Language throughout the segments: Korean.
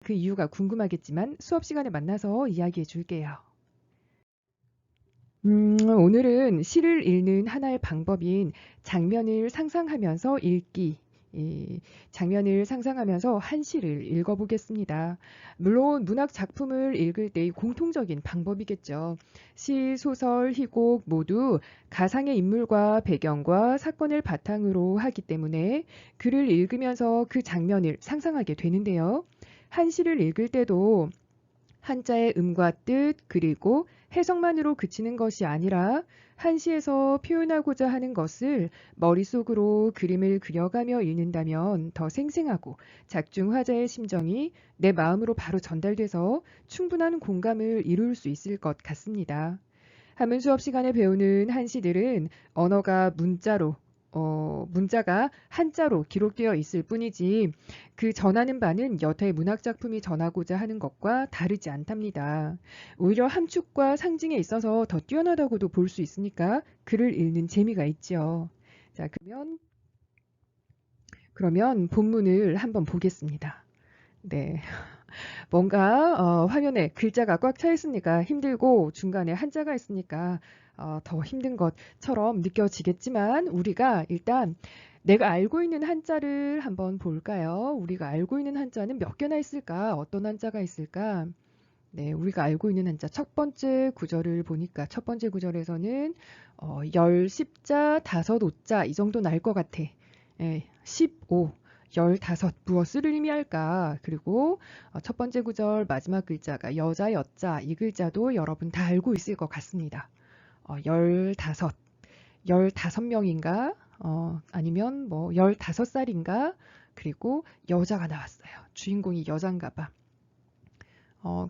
그 이유가 궁금하겠지만 수업 시간에 만나서 이야기해 줄게요. 오늘은 시를 읽는 하나의 방법인 장면을 상상하면서 읽기. 이 장면을 상상하면서 한 시를 읽어보겠습니다. 물론 문학 작품을 읽을 때의 공통적인 방법이겠죠. 시, 소설, 희곡 모두 가상의 인물과 배경과 사건을 바탕으로 하기 때문에 글을 읽으면서 그 장면을 상상하게 되는데요. 한 시를 읽을 때도 한자의 음과 뜻 그리고 해석만으로 그치는 것이 아니라 한시에서 표현하고자 하는 것을 머릿속으로 그림을 그려가며 읽는다면 더 생생하고 작중화자의 심정이 내 마음으로 바로 전달돼서 충분한 공감을 이룰 수 있을 것 같습니다. 한문 수업 시간에 배우는 한시들은 언어가 문자가 한자로 기록되어 있을 뿐이지 그 전하는 바는 여타의 문학 작품이 전하고자 하는 것과 다르지 않답니다. 오히려 함축과 상징에 있어서 더 뛰어나다고도 볼 수 있으니까 글을 읽는 재미가 있지요. 자, 그러면 본문을 한번 보겠습니다. 네. 뭔가 화면에 글자가 꽉 차 있으니까 힘들고 중간에 한자가 있으니까 더 힘든 것처럼 느껴지겠지만 우리가 일단 내가 알고 있는 한자를 한번 볼까요? 우리가 알고 있는 한자는 몇 개나 있을까? 어떤 한자가 있을까? 네, 우리가 알고 있는 한자 첫 번째 구절을 보니까 첫 번째 구절에서는 열, 십자, 다섯, 오자 이 정도는 알 것 같아. 예, 15, 15 무엇을 의미할까? 그리고 첫 번째 구절 마지막 글자가 여자, 여자 이 글자도 여러분 다 알고 있을 것 같습니다. 15, 15명인가? 아니면 뭐 15살인가? 그리고 여자가 나왔어요. 주인공이 여잔가 봐.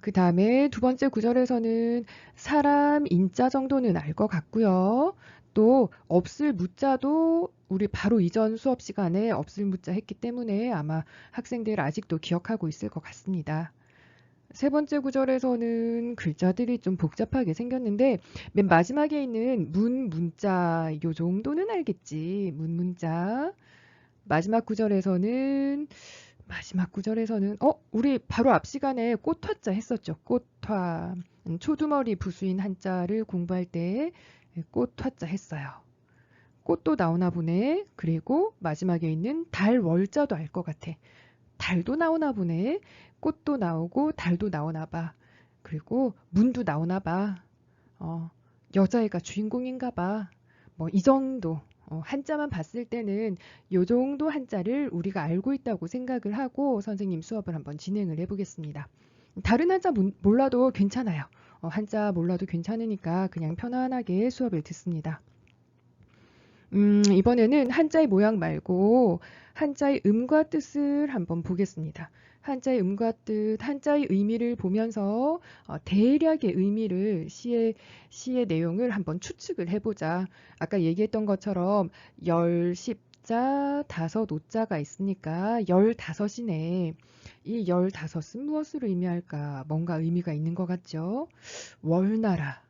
그 다음에 두 번째 구절에서는 사람 인자 정도는 알 것 같고요. 또 없을 무자도 우리 바로 이전 수업 시간에 없을 무자 했기 때문에 아마 학생들 아직도 기억하고 있을 것 같습니다. 세 번째 구절에서는 글자들이 좀 복잡하게 생겼는데 맨 마지막에 있는 문자 요 정도는 알겠지. 문자. 마지막 구절에서는 우리 바로 앞 시간에 꽃화자 했었죠. 꽃화. 초두머리 부수인 한자를 공부할 때 꽃화자 했어요. 꽃도 나오나 보네. 그리고 마지막에 있는 달 월자도 알 것 같아. 달도 나오나 보네. 꽃도 나오고 달도 나오나 봐. 그리고 문도 나오나 봐. 어, 여자애가 주인공인가 봐. 뭐 이 정도. 한자만 봤을 때는 요 정도 한자를 우리가 알고 있다고 생각을 하고 선생님 수업을 한번 진행을 해보겠습니다. 다른 한자 몰라도 괜찮아요. 한자 몰라도 괜찮으니까 그냥 편안하게 수업을 듣습니다. 이번에는 한자의 모양 말고 한자의 음과 뜻을 한번 보겠습니다. 한자의 음과 뜻, 한자의 의미를 보면서 대략의 의미를 시의 내용을 한번 추측을 해보자. 아까 얘기했던 것처럼 열, 십자, 다섯, 오자가 있으니까 15이네. 이 15은 무엇을 의미할까? 뭔가 의미가 있는 것 같죠? 월나라.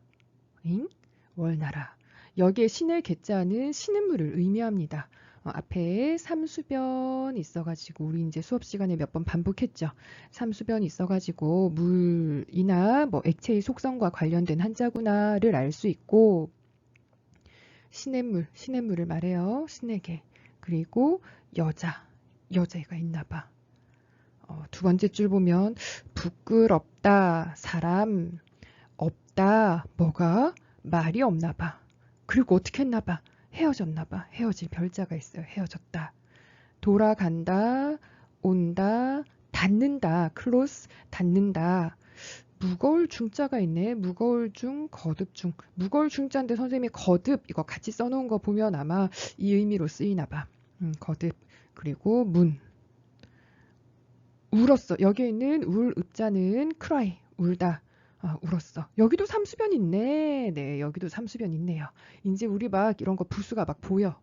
잉? 월나라. 여기에 신의 개자는 신음물을 의미합니다. 앞에 삼수변 있어가지고 우리 이제 수업 시간에 몇 번 반복했죠. 삼수변 있어가지고 물이나 뭐 액체의 속성과 관련된 한자구나를 알 수 있고 시냇물을 말해요. 신의 개. 그리고 여자애가 있나 봐. 두 번째 줄 보면 부끄럽다, 사람, 없다, 뭐가 말이 없나 봐. 그리고 어떻게 했나 봐. 헤어졌나 봐. 헤어질 별자가 있어요. 헤어졌다. 돌아간다, 온다, 닫는다. 클로스, 닫는다. 무거울 중자가 있네. 무거울 중, 거듭 중. 무거울 중자인데 선생님이 거듭 이거 같이 써놓은 거 보면 아마 이 의미로 쓰이나 봐. 거듭. 그리고 문. 울었어. 여기에 있는 읍자는 cry, 울다. 울었어. 여기도 삼수변 있네. 네, 여기도 삼수변 있네요. 이제 우리 막 이런 거 부수가 막 보여.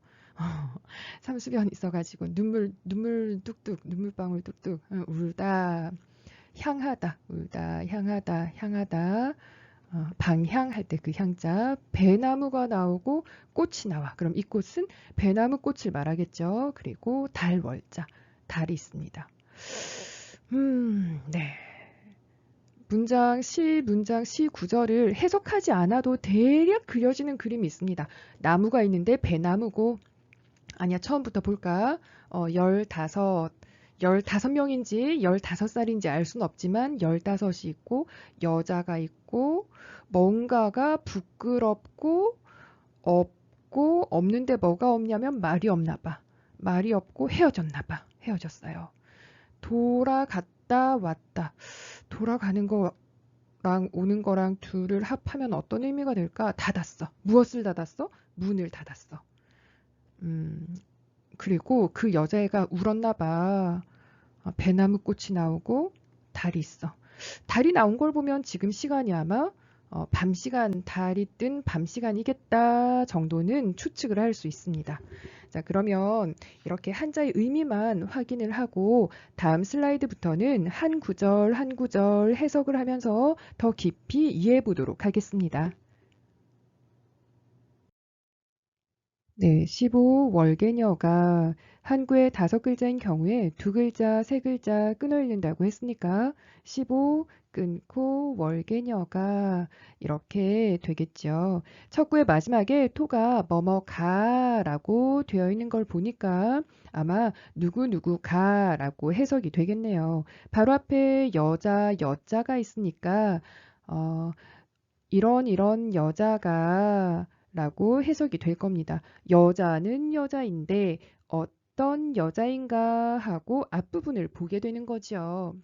삼수변 있어가지고 눈물 뚝뚝, 눈물방울 뚝뚝. 울다, 향하다, 울다, 향하다. 방향할 때 그 향자, 배나무가 나오고 꽃이 나와. 그럼 이 꽃은 배나무 꽃을 말하겠죠. 그리고 달월자, 달이 있습니다. 네. 문장 시 구절을 해석하지 않아도 대략 그려지는 그림이 있습니다. 나무가 있는데 배나무고, 아니야, 처음부터 볼까? 15명인지 15살인지 알 순 없지만 15이 있고, 여자가 있고, 뭔가가 부끄럽고, 없고, 없는데 뭐가 없냐면 말이 없나 봐. 말이 없고 헤어졌나 봐. 헤어졌어요. 돌아갔다 왔다. 돌아가는 거랑 오는 거랑 둘을 합하면 어떤 의미가 될까? 닫았어. 무엇을 닫았어? 문을 닫았어. 음, 그리고 그 여자애가 울었나 봐. 배나무 꽃이 나오고 달이 있어. 달이 나온 걸 보면 지금 시간이 아마 밤 시간, 달이 뜬 밤 시간이겠다 정도는 추측을 할 수 있습니다. 자, 그러면 이렇게 한자의 의미만 확인을 하고 다음 슬라이드부터는 한 구절 한 구절 해석을 하면서 더 깊이 이해해 보도록 하겠습니다. 네, 15 월계녀가 한구의 5글자인 경우에 2글자, 3글자 끊어 읽는다고 했으니까 15 끊고 월계녀가 이렇게 되겠죠. 첫 구의 마지막에 토가 뭐뭐가라고 되어 있는 걸 보니까 아마 누구누구가라고 해석이 되겠네요. 바로 앞에 여자, 여자가 있으니까 어, 이런 여자가 라고 해석이 될 겁니다. 여자는 여자인데 어떤 여자인가 하고 앞부분을 보게 되는 거죠.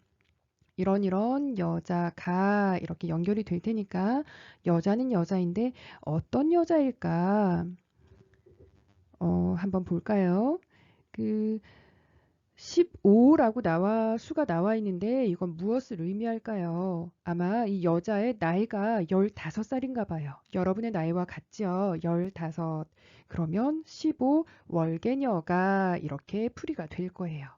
이런 여자가 이렇게 연결이 될 테니까 여자는 여자인데 어떤 여자일까? 한번 볼까요? 그 15라고 수가 나와 있는데 이건 무엇을 의미할까요? 아마 이 여자의 나이가 15살인가 봐요. 여러분의 나이와 같죠? 15. 그러면 15 월계녀가 이렇게 풀이가 될 거예요.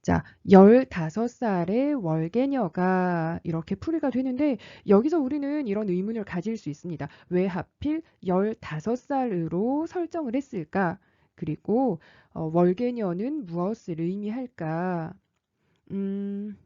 자, 15살의 월계녀가 이렇게 풀이가 되는데 여기서 우리는 이런 의문을 가질 수 있습니다. 왜 하필 15살으로 설정을 했을까? 그리고 월계녀는 무엇을 의미할까? 음,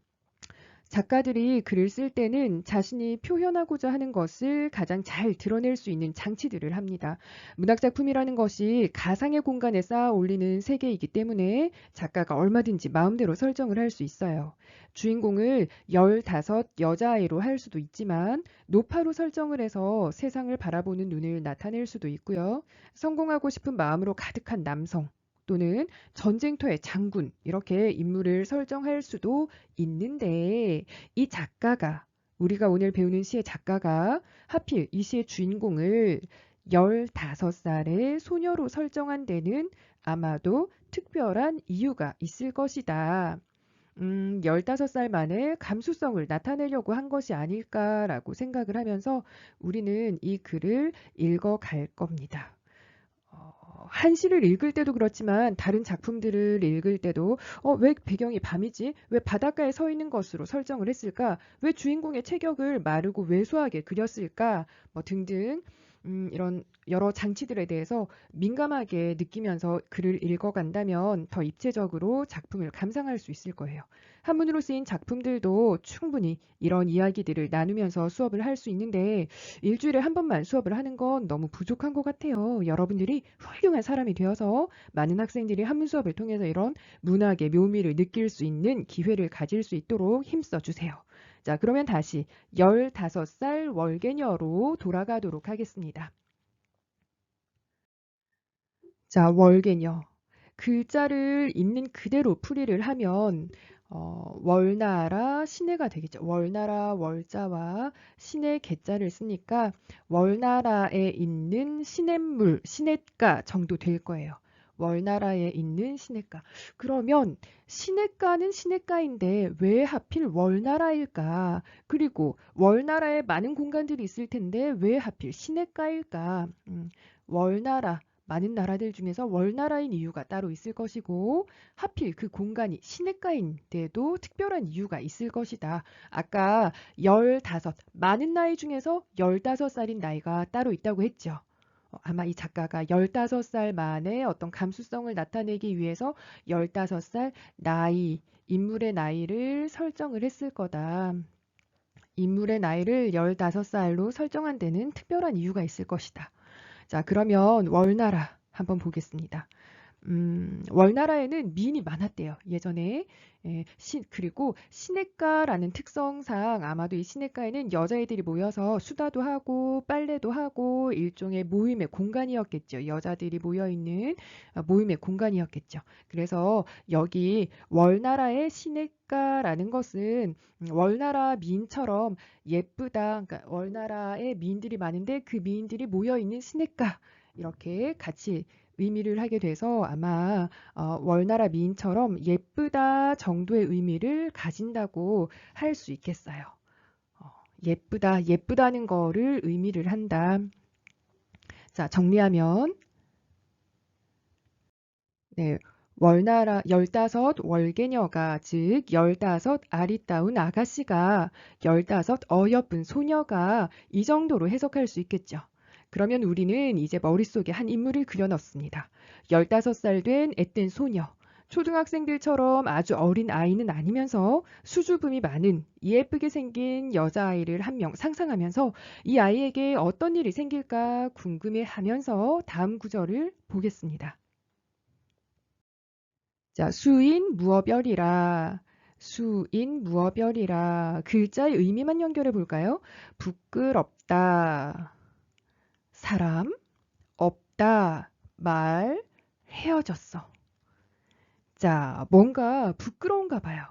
작가들이 글을 쓸 때는 자신이 표현하고자 하는 것을 가장 잘 드러낼 수 있는 장치들을 합니다. 문학작품이라는 것이 가상의 공간에 쌓아 올리는 세계이기 때문에 작가가 얼마든지 마음대로 설정을 할 수 있어요. 주인공을 15 여자아이로 할 수도 있지만 노파로 설정을 해서 세상을 바라보는 눈을 나타낼 수도 있고요. 성공하고 싶은 마음으로 가득한 남성 또는 전쟁터의 장군 이렇게 인물을 설정할 수도 있는데 이 작가가 우리가 오늘 배우는 시의 작가가 하필 이 시의 주인공을 15살의 소녀로 설정한 데는 아마도 특별한 이유가 있을 것이다. 15살 만에 감수성을 나타내려고 한 것이 아닐까라고 생각을 하면서 우리는 이 글을 읽어갈 겁니다. 한시를 읽을 때도 그렇지만 다른 작품들을 읽을 때도 왜 배경이 밤이지? 왜 바닷가에 서 있는 것으로 설정을 했을까? 왜 주인공의 체격을 마르고 왜소하게 그렸을까? 뭐 등등 이런 여러 장치들에 대해서 민감하게 느끼면서 글을 읽어간다면 더 입체적으로 작품을 감상할 수 있을 거예요. 한문으로 쓰인 작품들도 충분히 이런 이야기들을 나누면서 수업을 할 수 있는데 일주일에 한 번만 수업을 하는 건 너무 부족한 것 같아요. 여러분들이 훌륭한 사람이 되어서 많은 학생들이 한문 수업을 통해서 이런 문학의 묘미를 느낄 수 있는 기회를 가질 수 있도록 힘써 주세요. 자, 그러면 다시 15살 월계녀로 돌아가도록 하겠습니다. 자, 월계녀. 글자를 있는 그대로 풀이를 하면 월나라 시내가 되겠죠. 월나라 월자와 시내 개자를 쓰니까 월나라에 있는 시냇물, 시냇가 정도 될 거예요. 월나라에 있는 시냇가. 그러면 시냇가는 시냇가인데 왜 하필 월나라일까? 그리고 월나라에 많은 공간들이 있을 텐데 왜 하필 시냇가일까? 월나라. 많은 나라들 중에서 월나라인 이유가 따로 있을 것이고 하필 그 공간이 시냇가인데도 특별한 이유가 있을 것이다. 아까 15, 많은 나이 중에서 15살인 나이가 따로 있다고 했죠. 아마 이 작가가 15살 만에 어떤 감수성을 나타내기 위해서 15살 나이인 인물의 나이를 설정을 했을 거다. 인물의 나이를 15살로 설정한 데는 특별한 이유가 있을 것이다. 자, 그러면 월나라 한번 보겠습니다. 월나라에는 미인이 많았대요. 예전에. 예, 그리고 시냇가라는 특성상 아마도 이 시냇가에는 여자애들이 모여서 수다도 하고 빨래도 하고 일종의 모임의 공간이었겠죠. 여자들이 모여있는 모임의 공간이었겠죠. 그래서 여기 월나라의 시냇가라는 것은 월나라 미인처럼 예쁘다. 그러니까 월나라에 미인들이 많은데 그 미인들이 모여있는 시냇가 이렇게 같이 의미를 하게 돼서 아마 월나라 미인처럼 예쁘다 정도의 의미를 가진다고 할 수 있겠어요. 예쁘다, 예쁘다는 거를 의미를 한다. 자, 정리하면 네, 월나라 15 월개녀가 즉 15 아리따운 아가씨가 15 어여쁜 소녀가 이 정도로 해석할 수 있겠죠. 그러면 우리는 이제 머릿속에 한 인물을 그려넣습니다. 15살 된 앳된 소녀. 초등학생들처럼 아주 어린 아이는 아니면서 수줍음이 많은 예쁘게 생긴 여자아이를 한 명 상상하면서 이 아이에게 어떤 일이 생길까 궁금해하면서 다음 구절을 보겠습니다. 자, 수인 무어별이라. 수인 무어별이라. 글자의 의미만 연결해 볼까요? 부끄럽다. 사람, 없다. 말, 헤어졌어. 자, 뭔가 부끄러운가 봐요.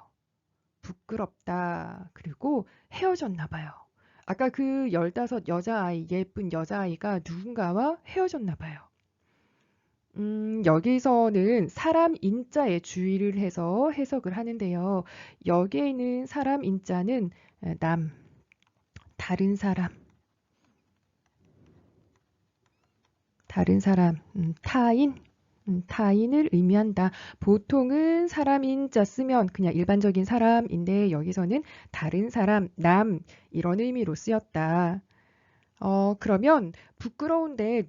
부끄럽다. 그리고 헤어졌나 봐요. 아까 그 15 여자아이, 예쁜 여자아이가 누군가와 헤어졌나 봐요. 여기서는 사람 인자에 주의를 해서 해석을 하는데요. 여기에 있는 사람 인자는 남, 다른 사람, 다른 사람, 타인, 타인을 의미한다. 보통은 사람 인자 쓰면 그냥 일반적인 사람인데 여기서는 다른 사람, 남 이런 의미로 쓰였다. 그러면 부끄러운데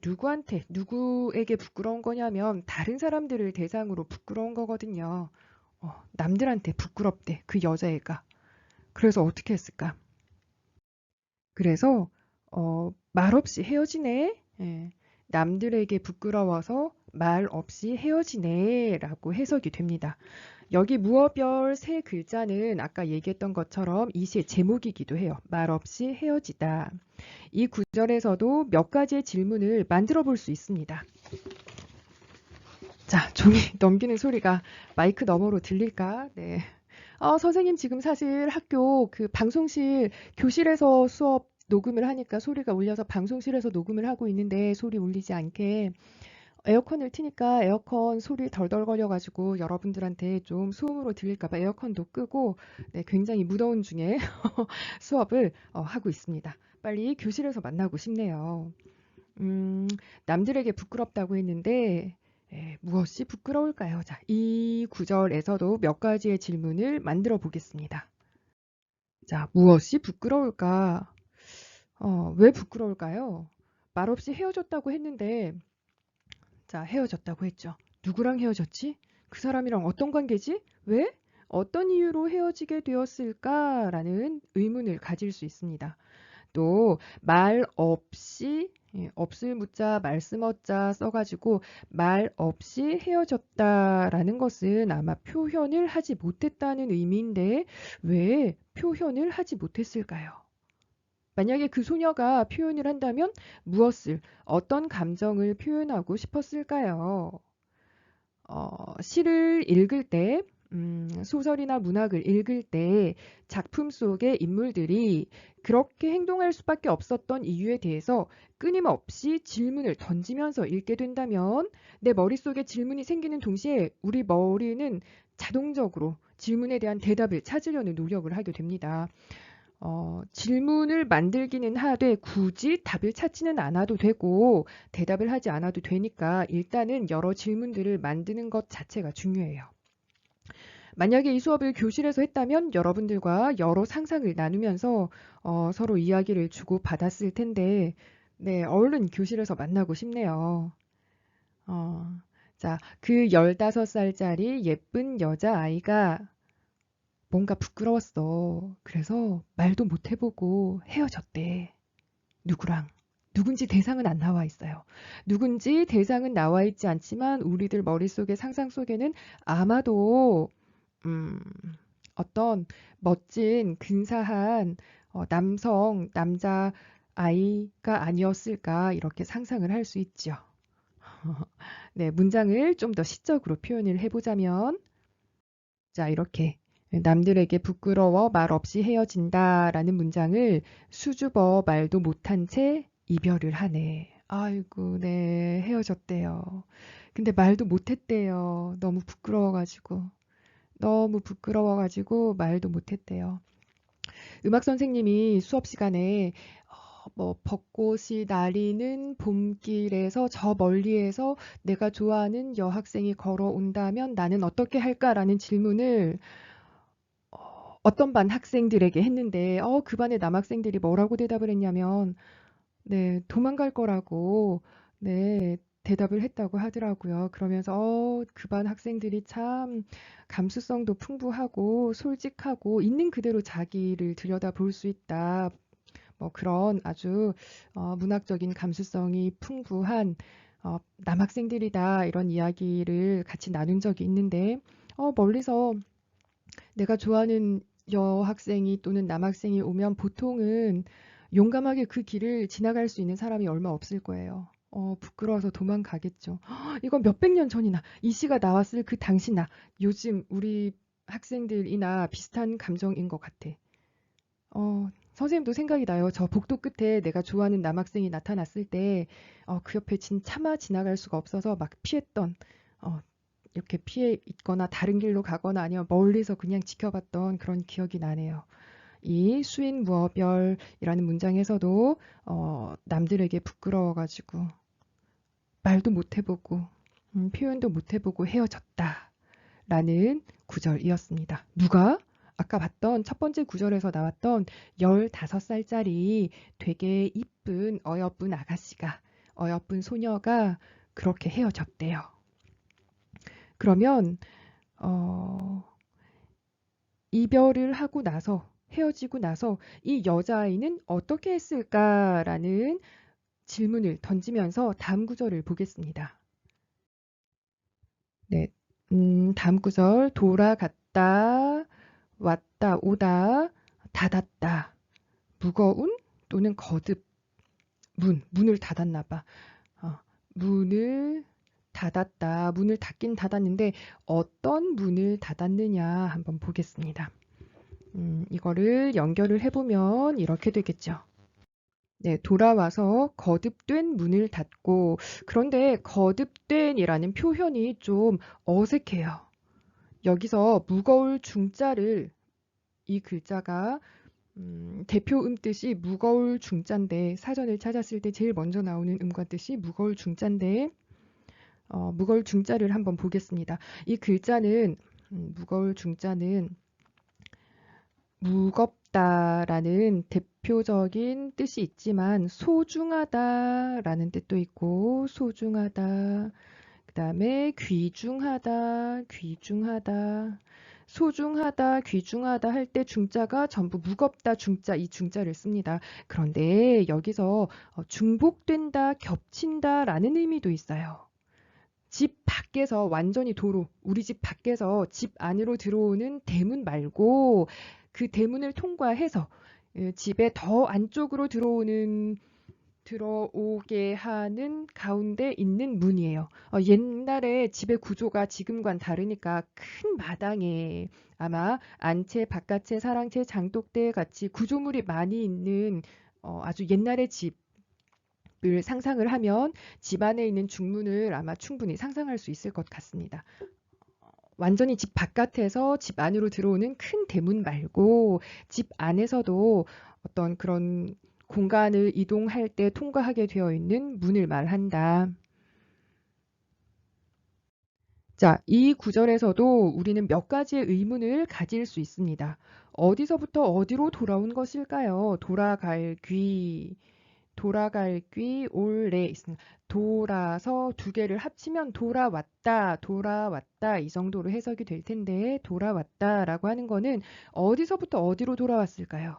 누구에게 부끄러운 거냐면 다른 사람들을 대상으로 부끄러운 거거든요. 남들한테 부끄럽대, 그 여자애가. 그래서 어떻게 했을까? 그래서, 말없이 헤어지네. 예, 남들에게 부끄러워서 말 없이 헤어지네. 라고 해석이 됩니다. 여기 무어별 세 글자는 아까 얘기했던 것처럼 이 시의 제목이기도 해요. 말없이 헤어지다. 이 구절에서도 몇 가지의 질문을 만들어 볼 수 있습니다. 자, 종이 넘기는 소리가 마이크 너머로 들릴까? 네. 선생님 지금 사실 학교 그 방송실 교실에서 수업 녹음을 하니까 소리가 울려서 방송실에서 녹음을 하고 있는데 소리 울리지 않게 에어컨을 트니까 에어컨 소리 덜덜거려 가지고 여러분들한테 좀 소음으로 들릴까 봐 에어컨도 끄고 네, 굉장히 무더운 중에 수업을 하고 있습니다. 빨리 교실에서 만나고 싶네요. 남들에게 부끄럽다고 했는데 무엇이 부끄러울까요? 자, 이 구절에서도 몇 가지의 질문을 만들어 보겠습니다. 자, 무엇이 부끄러울까? 왜 부끄러울까요? 말없이 헤어졌다고 했는데 자, 헤어졌다고 했죠. 누구랑 헤어졌지? 그 사람이랑 어떤 관계지? 왜? 어떤 이유로 헤어지게 되었을까라는 의문을 가질 수 있습니다. 또 말 없이 없을 무자 말씀어자 써가지고 말 없이 헤어졌다라는 것은 아마 표현을 하지 못했다는 의미인데 왜 표현을 하지 못했을까요? 만약에 그 소녀가 표현을 한다면 무엇을 어떤 감정을 표현하고 싶었을까요? 시를 읽을 때 소설이나 문학을 읽을 때 작품 속의 인물들이 그렇게 행동할 수밖에 없었던 이유에 대해서 끊임없이 질문을 던지면서 읽게 된다면 내 머릿속에 질문이 생기는 동시에 우리 머리는 자동적으로 질문에 대한 대답을 찾으려는 노력을 하게 됩니다. 질문을 만들기는 하되 굳이 답을 찾지는 않아도 되고 대답을 하지 않아도 되니까 일단은 여러 질문들을 만드는 것 자체가 중요해요. 만약에 이 수업을 교실에서 했다면 여러분들과 여러 상상을 나누면서 서로 이야기를 주고 받았을 텐데 네, 얼른 교실에서 만나고 싶네요. 자, 그 15살짜리 예쁜 여자아이가 뭔가 부끄러웠어. 그래서 말도 못 해보고 헤어졌대. 누구랑? 누군지 대상은 안 나와 있어요. 누군지 대상은 나와 있지 않지만 우리들 머릿속에 상상 속에는 아마도 음, 어떤 멋진 근사한 남자 아이가 아니었을까 이렇게 상상을 할 수 있죠. 네, 문장을 좀 더 시적으로 표현을 해보자면 자, 이렇게 남들에게 부끄러워 말 없이 헤어진다라는 문장을 수줍어 말도 못한 채 이별을 하네. 아이고, 네, 헤어졌대요. 근데 말도 못했대요. 너무 부끄러워가지고. 너무 부끄러워가지고 말도 못했대요. 음악 선생님이 수업 시간에 뭐 벚꽃이 나리는 봄길에서 저 멀리에서 내가 좋아하는 여학생이 걸어온다면 나는 어떻게 할까라는 질문을 어떤 반 학생들에게 했는데 그 반의 남학생들이 뭐라고 대답을 했냐면 네, 도망갈 거라고 네, 대답을 했다고 하더라고요. 그러면서 그 반 학생들이 참 감수성도 풍부하고 솔직하고 있는 그대로 자기를 들여다볼 수 있다. 뭐 그런 아주 문학적인 감수성이 풍부한 남학생들이다. 이런 이야기를 같이 나눈 적이 있는데 멀리서 내가 좋아하는 여학생이 또는 남학생이 오면 보통은 용감하게 그 길을 지나갈 수 있는 사람이 얼마 없을 거예요. 부끄러워서 도망가겠죠. 이건 몇백 년 전이나 이 시가 나왔을 그 당시나 요즘 우리 학생들이나 비슷한 감정인 것 같아. 선생님도 생각이 나요. 저 복도 끝에 내가 좋아하는 남학생이 나타났을 때, 그 옆에 차마 지나갈 수가 없어서 막 피했던, 어, 이렇게 피해 있거나 다른 길로 가거나 아니면 멀리서 그냥 지켜봤던 그런 기억이 나네요. 이 수인무어별이라는 문장에서도 남들에게 부끄러워가지고 말도 못 해보고 표현도 못 해보고 헤어졌다라는 구절이었습니다. 누가? 아까 봤던 첫 번째 구절에서 나왔던 15살짜리 되게 이쁜 어여쁜 아가씨가 어여쁜 소녀가 그렇게 헤어졌대요. 그러면 이별을 하고 나서 헤어지고 나서 이 여자아이는 어떻게 했을까라는 질문을 던지면서 다음 구절을 보겠습니다. 네, 다음 구절 돌아갔다 왔다 오다 닫았다 무거운 또는 거듭 문을 닫았나 봐. 어, 문을 닫았다. 문을 닫긴 닫았는데 어떤 문을 닫았느냐 한번 보겠습니다. 이거를 연결을 해보면 이렇게 되겠죠. 네, 돌아와서 거듭된 문을 닫고 그런데 거듭된이라는 표현이 좀 어색해요. 여기서 무거울 중자를 이 글자가 대표 뜻이 무거울 중자인데 사전을 찾았을 때 제일 먼저 나오는 음과 뜻이 무거울 중자인데 무거울 중자를 한번 보겠습니다. 이 글자는 무거울 중자는 무겁다라는 대표적인 뜻이 있지만 소중하다라는 뜻도 있고 소중하다 그다음에 귀중하다 귀중하다 소중하다 귀중하다 할 때 중자가 전부 무겁다 중자 이 중자를 씁니다. 그런데 여기서 중복된다 겹친다라는 의미도 있어요. 집 밖에서 완전히 도로, 우리 집 밖에서 집 안으로 들어오는 대문 말고 그 대문을 통과해서 집에 더 안쪽으로 들어오게 하는 가운데 있는 문이에요. 옛날에 집의 구조가 지금과는 다르니까 큰 마당에 아마 안채, 바깥채, 사랑채, 장독대 같이 구조물이 많이 있는 아주 옛날의 집을 상상을 하면 집 안에 있는 중문을 아마 충분히 상상할 수 있을 것 같습니다. 완전히 집 바깥에서 집 안으로 들어오는 큰 대문 말고 집 안에서도 어떤 그런 공간을 이동할 때 통과하게 되어 있는 문을 말한다. 자, 이 구절에서도 우리는 몇 가지의 의문을 가질 수 있습니다. 어디서부터 어디로 돌아온 것일까요? 돌아갈 귀, 돌아갈 귀 올래 있습니다. 돌아서 두 개를 합치면 돌아왔다, 돌아왔다 이 정도로 해석이 될 텐데 돌아왔다라고 하는 거는 어디서부터 어디로 돌아왔을까요?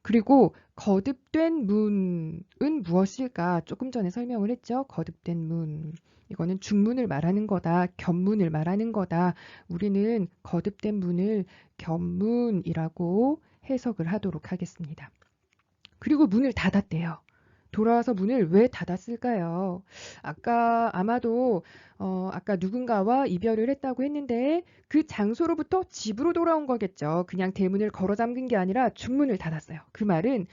그리고 거듭된 문은 무엇일까? 조금 전에 설명을 했죠. 거듭된 문. 이거는 중문을 말하는 거다. 견문을 말하는 거다. 우리는 거듭된 문을 견문이라고 해석을 하도록 하겠습니다. 그리고 문을 닫았대요. 돌아와서 문을 왜 닫았을까요? 아까 아마도 아까 누군가와 이별을 했다고 했는데 그 장소로부터 집으로 돌아온 거겠죠. 그냥 대문을 걸어 잠근 게 아니라 중문을 닫았어요. 그 말은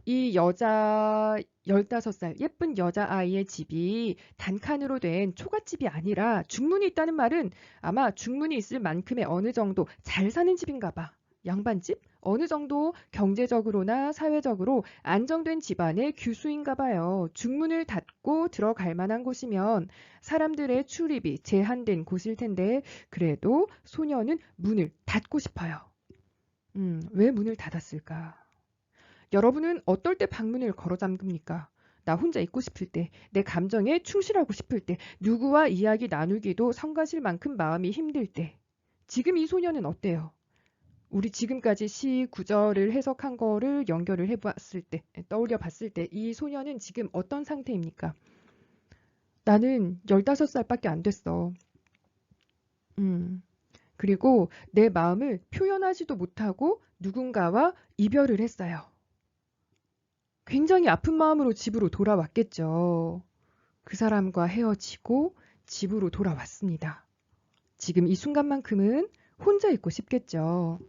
이 여자 15살 예쁜 여자아이의 집이 단칸으로 된 초가집이 아니라 중문이 있다는 말은 아마 중문이 있을 만큼의 어느 정도 잘 사는 집인가 봐. 양반집? 어느 정도 경제적으로나 사회적으로 안정된 집안의 규수인가 봐요. 중문을 닫고 들어갈 만한 곳이면 사람들의 출입이 제한된 곳일 텐데 그래도 소녀는 문을 닫고 싶어요. 왜 문을 닫았을까? 여러분은 어떨 때 방문을 걸어 잠깁니까? 나 혼자 있고 싶을 때, 내 감정에 충실하고 싶을 때, 누구와 이야기 나누기도 성가실 만큼 마음이 힘들 때. 지금 이 소녀는 어때요? 우리 지금까지 시 구절을 해석한 거를 연결을 해봤을 때, 떠올려 봤을 때, 이 소녀는 지금 어떤 상태입니까? 나는 15살밖에 안 됐어. 그리고 내 마음을 표현하지도 못하고 누군가와 이별을 했어요. 굉장히 아픈 마음으로 집으로 돌아왔겠죠. 그 사람과 헤어지고 집으로 돌아왔습니다. 지금 이 순간만큼은 혼자 있고 싶겠죠.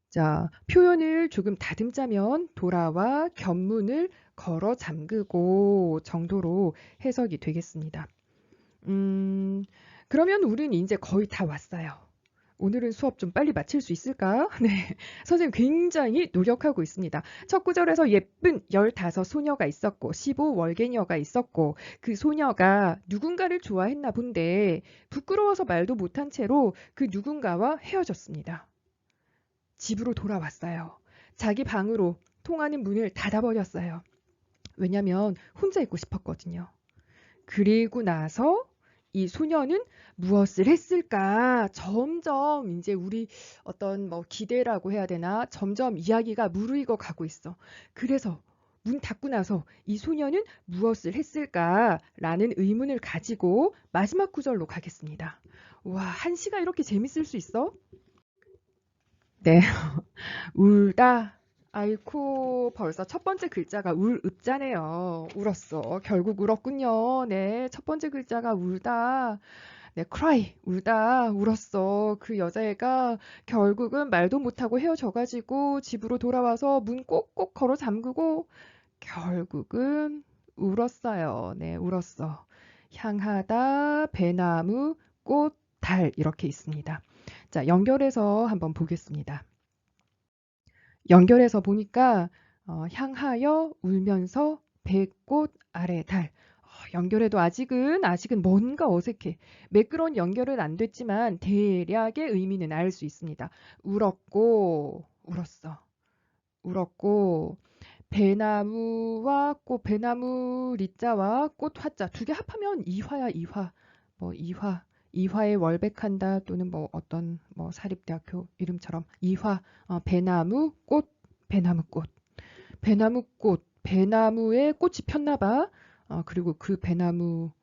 자, 표현을 조금 다듬자면 돌아와 견문을 걸어 잠그고 정도로 해석이 되겠습니다. 그러면 우린 이제 거의 다 왔어요. 오늘은 수업 좀 빨리 마칠 수 있을까? 네. 선생님 굉장히 노력하고 있습니다. 첫 구절에서 예쁜 15 소녀가 있었고 15 월계녀가 있었고 그 소녀가 누군가를 좋아했나 본데 부끄러워서 말도 못한 채로 그 누군가와 헤어졌습니다. 집으로 돌아왔어요. 자기 방으로 통하는 문을 닫아버렸어요. 왜냐면 혼자 있고 싶었거든요. 그리고 나서 이 소녀는 무엇을 했을까? 점점 이제 우리 어떤 뭐 기대라고 해야 되나? 점점 이야기가 무르익어 가고 있어. 그래서 문 닫고 나서 이 소녀는 무엇을 했을까라는 의문을 가지고 마지막 구절로 가겠습니다. 와, 한시가 이렇게 재밌을 수 있어? 네. 울다. 아이쿠, 벌써 첫 번째 글자가 울읍자네요. 울었어. 결국 울었군요. 네, 첫 번째 글자가 울다. 네, cry. 울다. 울었어. 그 여자애가 결국은 말도 못하고 헤어져가지고 집으로 돌아와서 문 꼭꼭 걸어 잠그고 결국은 울었어요. 네, 울었어. 향하다, 배나무, 꽃, 달 이렇게 있습니다. 자, 연결해서 한번 보겠습니다. 연결해서 보니까 향하여 울면서 배꽃 아래 달. 연결해도 아직은 뭔가 어색해. 매끄러운 연결은 안 됐지만 대략의 의미는 알 수 있습니다. 울었고 울었어. 울었고 배나무와 꽃 배나무 리자와 꽃 화자 두 개 합하면 이화야 이화. 뭐 이화에 월백한다 또는 뭐 어떤 뭐 사립대학교 이름처럼 이화 배나무 꽃 배나무꽃 배나무꽃 배나무에 꽃이 폈나 봐. 그리고 그 배나무가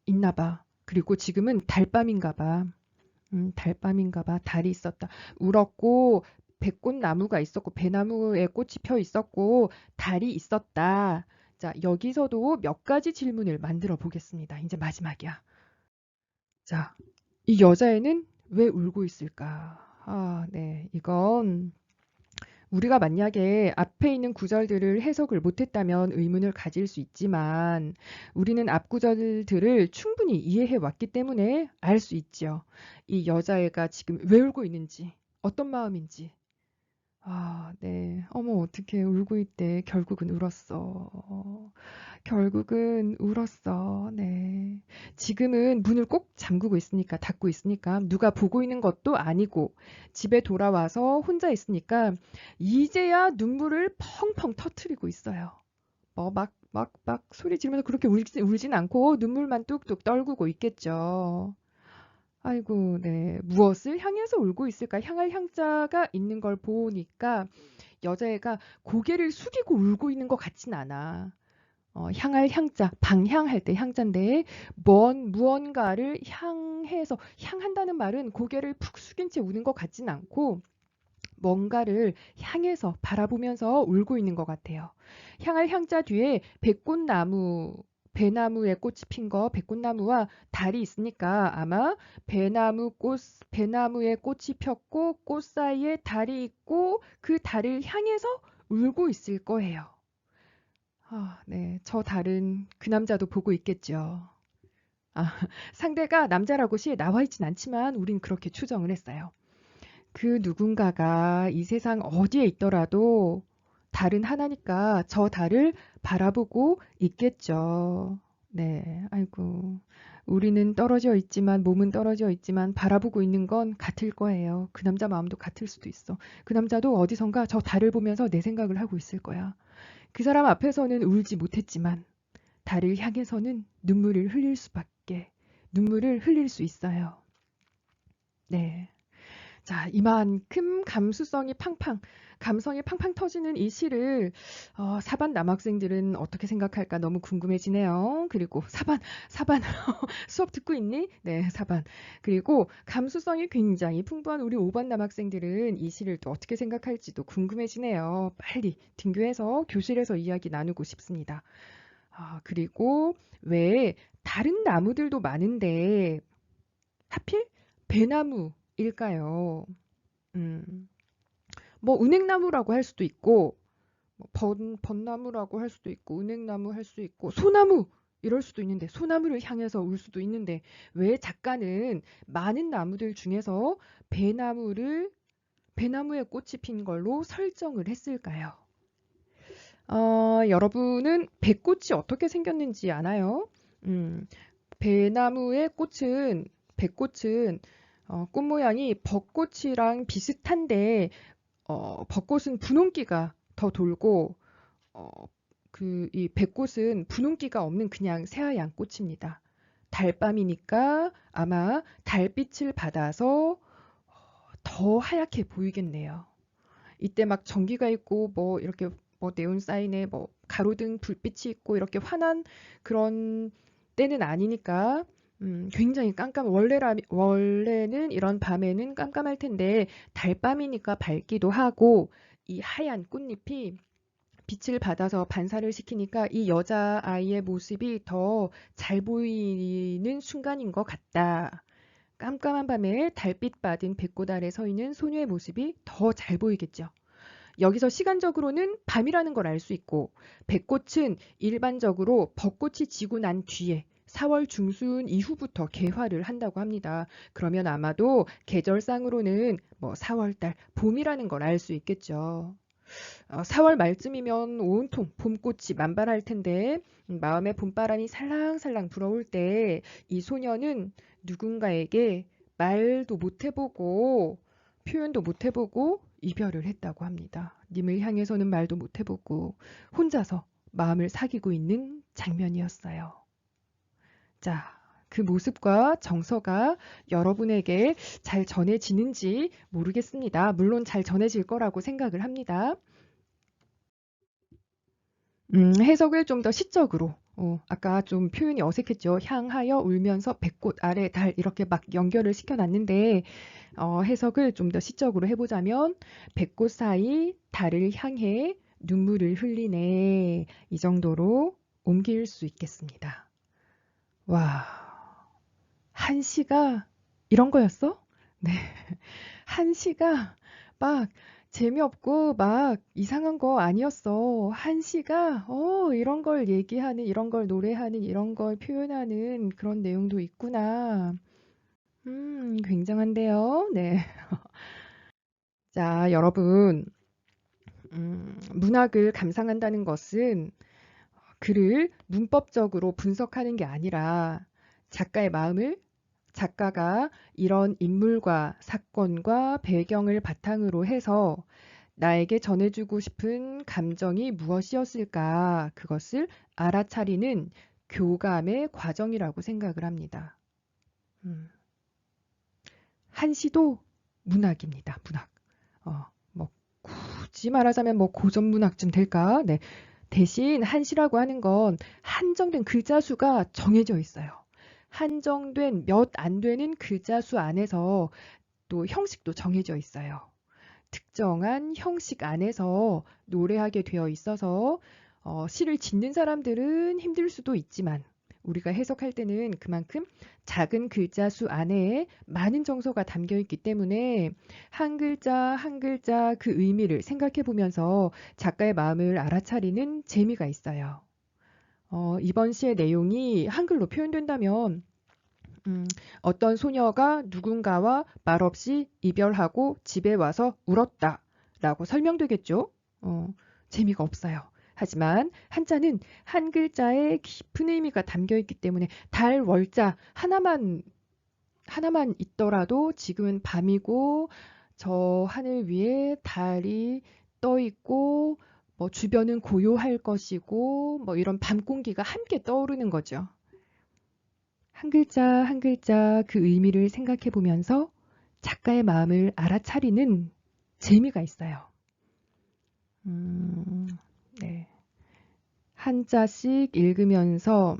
있나 봐. 그리고 지금은 달밤인가 봐. 달밤인가 봐. 달이 있었다. 울었고 백꽃나무가 있었고 배나무에 꽃이 펴 있었고 달이 있었다. 자, 여기서도 몇 가지 질문을 만들어 보겠습니다. 이제 마지막이야. 자, 이 여자애는 왜 울고 있을까? 네. 이건 우리가 만약에 앞에 있는 구절들을 해석을 못했다면 의문을 가질 수 있지만 우리는 앞 구절들을 충분히 이해해 왔기 때문에 알 수 있죠. 이 여자애가 지금 왜 울고 있는지, 어떤 마음인지. 아, 네. 어머, 어떡해. 울고 있대. 결국은 울었어. 결국은 울었어. 네. 지금은 문을 꼭 잠그고 있으니까, 닫고 있으니까, 누가 보고 있는 것도 아니고, 집에 돌아와서 혼자 있으니까, 이제야 눈물을 펑펑 터트리고 있어요. 막 소리 지르면서 그렇게 울진 않고, 눈물만 뚝뚝 떨구고 있겠죠. 아이고, 네. 무엇을 향해서 울고 있을까? 향할 향자가 있는 걸 보니까, 여자애가 고개를 숙이고 울고 있는 것 같진 않아. 향할 향자, 방향할 때 향자인데, 무언가를 향해서, 향한다는 말은 고개를 푹 숙인 채 우는 것 같진 않고, 뭔가를 향해서 바라보면서 울고 있는 것 같아요. 향할 향자 뒤에 백꽃나무, 배나무에 꽃이 핀 거, 백꽃나무와 달이 있으니까 아마 배나무에 꽃이 폈고, 꽃 사이에 달이 있고, 그 달을 향해서 울고 있을 거예요. 아, 네. 저 달은 그 남자도 보고 있겠죠. 아, 상대가 남자라고 시에 나와 있진 않지만 우린 그렇게 추정을 했어요. 그 누군가가 이 세상 어디에 있더라도 달은 하나니까 저 달을 바라보고 있겠죠. 네, 아이고. 우리는 떨어져 있지만, 몸은 떨어져 있지만, 바라보고 있는 건 같을 거예요. 그 남자 마음도 같을 수도 있어. 그 남자도 어디선가 저 달을 보면서 내 생각을 하고 있을 거야. 그 사람 앞에서는 울지 못했지만, 달을 향해서는 눈물을 흘릴 수 있어요. 네. 자, 이만큼 감성이 팡팡 터지는 이 시를 사반 남학생들은 어떻게 생각할까 너무 궁금해지네요. 그리고 사반 수업 듣고 있니? 네, 사반. 그리고 감수성이 굉장히 풍부한 우리 5반 남학생들은 이 시를 또 어떻게 생각할지도 궁금해지네요. 빨리 등교해서 교실에서 이야기 나누고 싶습니다. 아, 그리고 왜 다른 나무들도 많은데 하필 배나무일까요? 음, 뭐 은행나무라고 할 수도 있고 뭐 벚나무라고 할 수도 있고 은행나무 할 수 있고 소나무 이럴 수도 있는데 소나무를 향해서 울 수도 있는데 왜 작가는 많은 나무들 중에서 배나무를 배나무에 꽃이 핀 걸로 설정을 했을까요? 여러분은 배꽃이 어떻게 생겼는지 아나요? 음, 배나무의 꽃은 배꽃은 꽃 모양이 벚꽃이랑 비슷한데 벚꽃은 분홍기가 더 돌고 어, 이 백꽃은 분홍기가 없는 그냥 새하얀 꽃입니다. 달밤이니까 아마 달빛을 받아서 더 하얗게 보이겠네요. 이때 막 전기가 있고 뭐 이렇게 뭐 네온 사인에 뭐 가로등 불빛이 있고 이렇게 환한 그런 때는 아니니까 굉장히 원래는 이런 밤에는 깜깜할 텐데 달밤이니까 밝기도 하고 이 하얀 꽃잎이 빛을 받아서 반사를 시키니까 이 여자아이의 모습이 더 잘 보이는 순간인 것 같다. 깜깜한 밤에 달빛 받은 백꽃 아래 서 있는 소녀의 모습이 더 잘 보이겠죠. 여기서 시간적으로는 밤이라는 걸 알 수 있고 백꽃은 일반적으로 벚꽃이 지고 난 뒤에 4월 중순 이후부터 개화를 한다고 합니다. 그러면 아마도 계절상으로는 뭐 4월달 봄이라는 걸 알 수 있겠죠. 4월 말쯤이면 온통 봄꽃이 만발할 텐데 마음에 봄바람이 살랑살랑 불어올 때 이 소녀는 누군가에게 말도 못 해보고 표현도 못 해보고 이별을 했다고 합니다. 님을 향해서는 말도 못 해보고 혼자서 마음을 사귀고 있는 장면이었어요. 자, 그 모습과 정서가 여러분에게 잘 전해지는지 모르겠습니다. 물론 잘 전해질 거라고 생각을 합니다. 해석을 좀 더 시적으로. 아까 좀 표현이 어색했죠. 향하여 울면서 백꽃 아래 달 이렇게 막 연결을 시켜놨는데 해석을 좀 더 시적으로 해보자면 백꽃 사이 달을 향해 눈물을 흘리네 이 정도로 옮길 수 있겠습니다. 와, 한시가 이런 거였어? 네. 한시가 막 재미없고 막 이상한 거 아니었어. 한시가 이런 걸 얘기하는, 이런 걸 노래하는, 이런 걸 표현하는 그런 내용도 있구나. 굉장한데요. 네. 자, 여러분. 문학을 감상한다는 것은 글을 문법적으로 분석하는 게 아니라 작가의 마음을 작가가 이런 인물과 사건과 배경을 바탕으로 해서 나에게 전해주고 싶은 감정이 무엇이었을까 그것을 알아차리는 교감의 과정이라고 생각을 합니다. 음, 한시도 문학입니다. 문학. 뭐 굳이 말하자면 뭐 고전 문학쯤 될까? 네. 대신 한시라고 하는 건 한정된 글자 수가 정해져 있어요. 한정된 몇 안 되는 글자 수 안에서 또 형식도 정해져 있어요. 특정한 형식 안에서 노래하게 되어 있어서 시를 짓는 사람들은 힘들 수도 있지만 우리가 해석할 때는 그만큼 작은 글자 수 안에 많은 정서가 담겨 있기 때문에 한 글자 한 글자 그 의미를 생각해 보면서 작가의 마음을 알아차리는 재미가 있어요. 이번 시의 내용이 한글로 표현된다면 어떤 소녀가 누군가와 말없이 이별하고 집에 와서 울었다 라고 설명되겠죠. 재미가 없어요. 하지만 한자는 한 글자에 깊은 의미가 담겨 있기 때문에 달, 월자 하나만 있더라도 지금은 밤이고 저 하늘 위에 달이 떠 있고 뭐 주변은 고요할 것이고 뭐 이런 밤 공기가 함께 떠오르는 거죠. 한 글자 한 글자 그 의미를 생각해 보면서 작가의 마음을 알아차리는 재미가 있어요. 네. 한자씩 읽으면서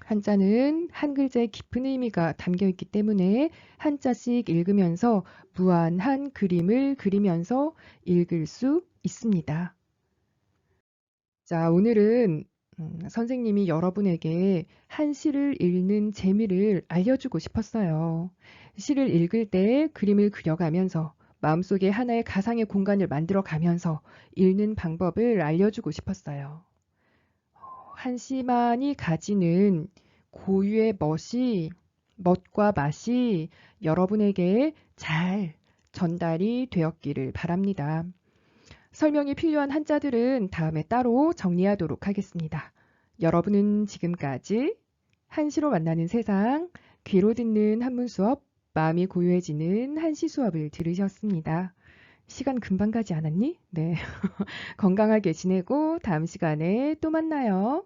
한자는 한 글자의 깊은 의미가 담겨 있기 때문에 한자씩 읽으면서 무한한 그림을 그리면서 읽을 수 있습니다. 자, 오늘은 선생님이 여러분에게 한 시를 읽는 재미를 알려주고 싶었어요. 시를 읽을 때 그림을 그려가면서 마음속에 하나의 가상의 공간을 만들어 가면서 읽는 방법을 알려주고 싶었어요. 한 시만이 가지는 고유의 멋과 맛이 여러분에게 잘 전달이 되었기를 바랍니다. 설명이 필요한 한자들은 다음에 따로 정리하도록 하겠습니다. 여러분은 지금까지 한시로 만나는 세상, 귀로 듣는 한문 수업, 마음이 고요해지는 한시 수업을 들으셨습니다. 시간 금방 가지 않았니? 네. 건강하게 지내고 다음 시간에 또 만나요.